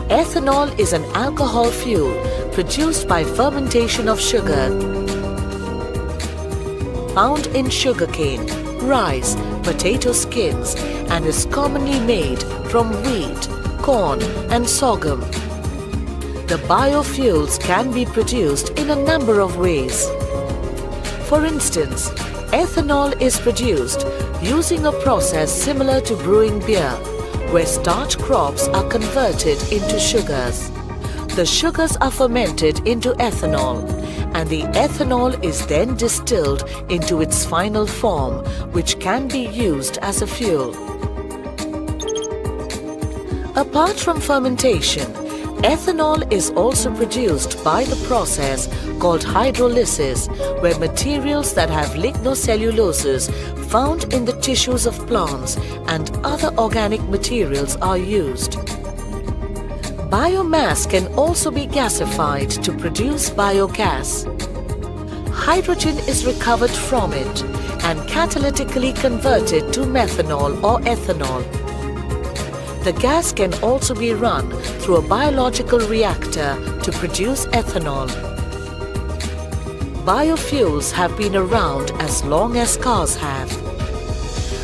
Ethanol is an alcohol fuel produced by fermentation of sugar found in sugarcane, rice, potato skins, and is commonly made from wheat, corn, and sorghum. The biofuels can be produced in a number of ways. For instance, ethanol is produced using a process similar to brewing beer, where starch crops are converted into sugars. The sugars are fermented into ethanol, and the ethanol is then distilled into its final form, which can be used as a fuel. Apart from fermentation, ethanol is also produced by the process called hydrolysis, where materials that have lignocelluloses found in the tissues of plants and other organic materials are used. Biomass can also be gasified to produce biogas. Hydrogen is recovered from it and catalytically converted to methanol or ethanol. The gas can also be run through a biological reactor to produce ethanol. Biofuels have been around as long as cars have.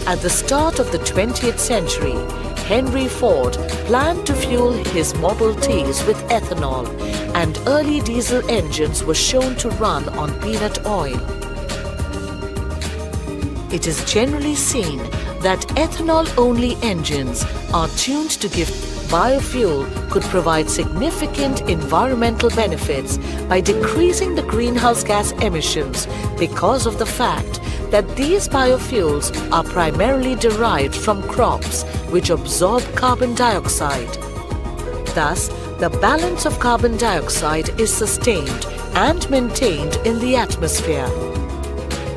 At the start of the 20th century, Henry Ford planned to fuel his Model Ts with ethanol, and early diesel engines were shown to run on peanut oil. It is generally seen that ethanol-only engines are tuned to give biofuel could provide significant environmental benefits by decreasing the greenhouse gas emissions because of the fact that these biofuels are primarily derived from crops which absorb carbon dioxide. Thus, the balance of carbon dioxide is sustained and maintained in the atmosphere.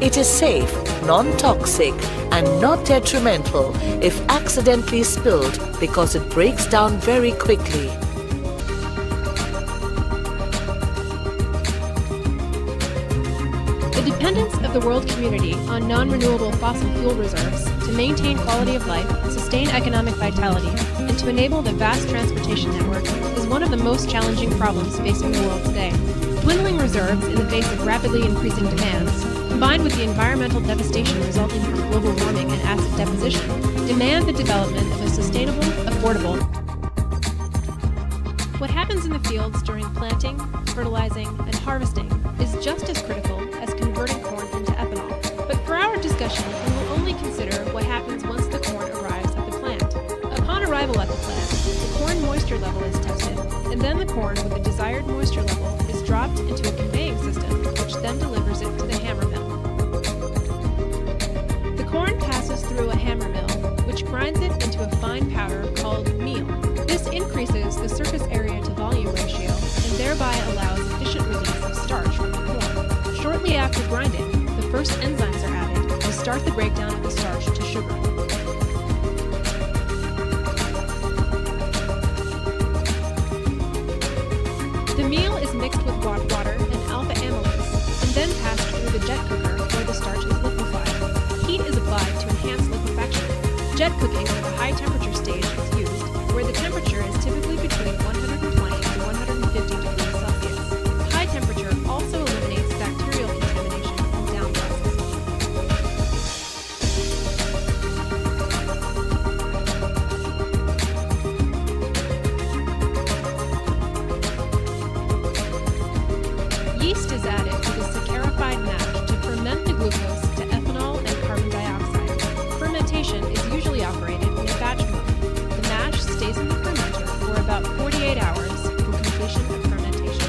It is safe, non-toxic, and not detrimental if accidentally spilled because it breaks down very quickly. The dependence of the world community on non-renewable fossil fuel reserves to maintain quality of life, sustain economic vitality, and to enable the vast transportation network is one of the most challenging problems facing the world today. Dwindling reserves in the face of rapidly increasing demands, combined with the environmental devastation resulting from global warming and acid deposition, demand the development of a sustainable, affordable. What happens in the fields during planting, fertilizing, and harvesting is just as critical as converting corn into ethanol. But for our discussion, we will only consider what happens once the corn arrives at the plant. Upon arrival at the plant, the corn moisture level is tested, and then the corn with the desired moisture level is dropped into a conveying system, which then delivers it to the hammer mill. The corn passes through a hammer mill, which grinds it into a fine powder called meal. This increases the surface area to volume ratio and thereby allows efficient release of starch from the corn. Shortly after grinding, the first enzymes are added to start the breakdown of the starch to sugar. The meal is mixed with water and alpha amylase and then passed through the jet cooker where the starch is liquefied. Heat is applied to enhance liquefaction. Jet cooking with a high temperature stage is used, where the temperature is typically between 120 to 150 degrees Celsius. High temperature also eliminates bacterial contamination from down processes. Yeast is added to the saccharified mash to ferment the glucose to ethanol and carbon dioxide. Fermentation is usually operated in a batch mode. The mash stays in the fermenter for about 48 hours from completion of fermentation.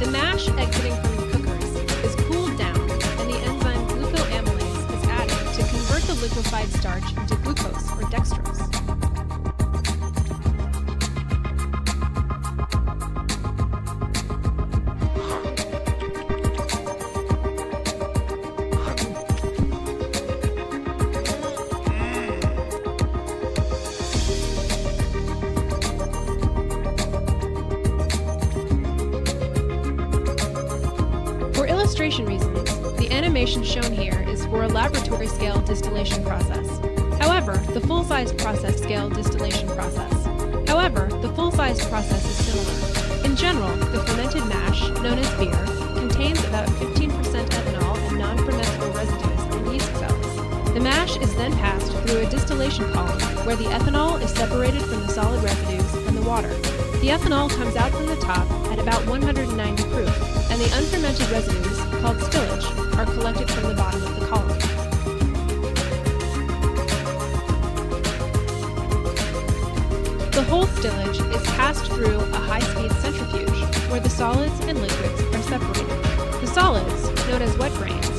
The mash exiting from the cookers is cooled down, and the enzyme glucoamylase is added to convert the liquefied starch into glucose or dextrose. For illustration reasons, the animation shown here is for a laboratory-scale distillation process. However, the full-size process-scale distillation process. Is similar. In general, the fermented mash, known as beer, contains about 15% ethanol and non-fermentable residues and yeast cells. The mash is then passed through a distillation column where the ethanol is separated from the solid residues and the water. The ethanol comes out from the top at about 190 proof, and the unfermented residues, called stillage, are collected from the bottom of the column. The whole stillage is passed through a high-speed centrifuge where the solids and liquids are separated. The solids, known as wet grains,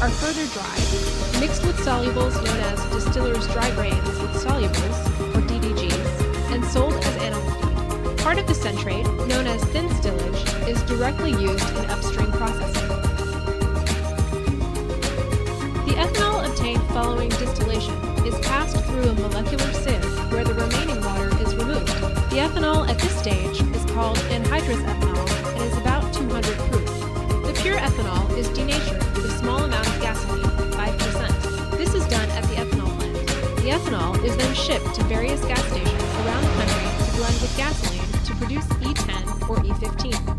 are further dried, mixed with solubles known as distillers' dry grains with solubles, or DDGs, and sold as animal feed. Part of the centrate, known as thin stillage, is directly used in upstream processing. The ethanol obtained following distillation is passed through a molecular sieve where the remaining water is removed. The ethanol at this stage is called anhydrous ethanol and is about 200 proof. The pure ethanol is denatured with a small amount of gasoline, 5%. This is done at the ethanol plant. The ethanol is then shipped to various gas stations around the country to blend with gasoline to produce E10 or E15.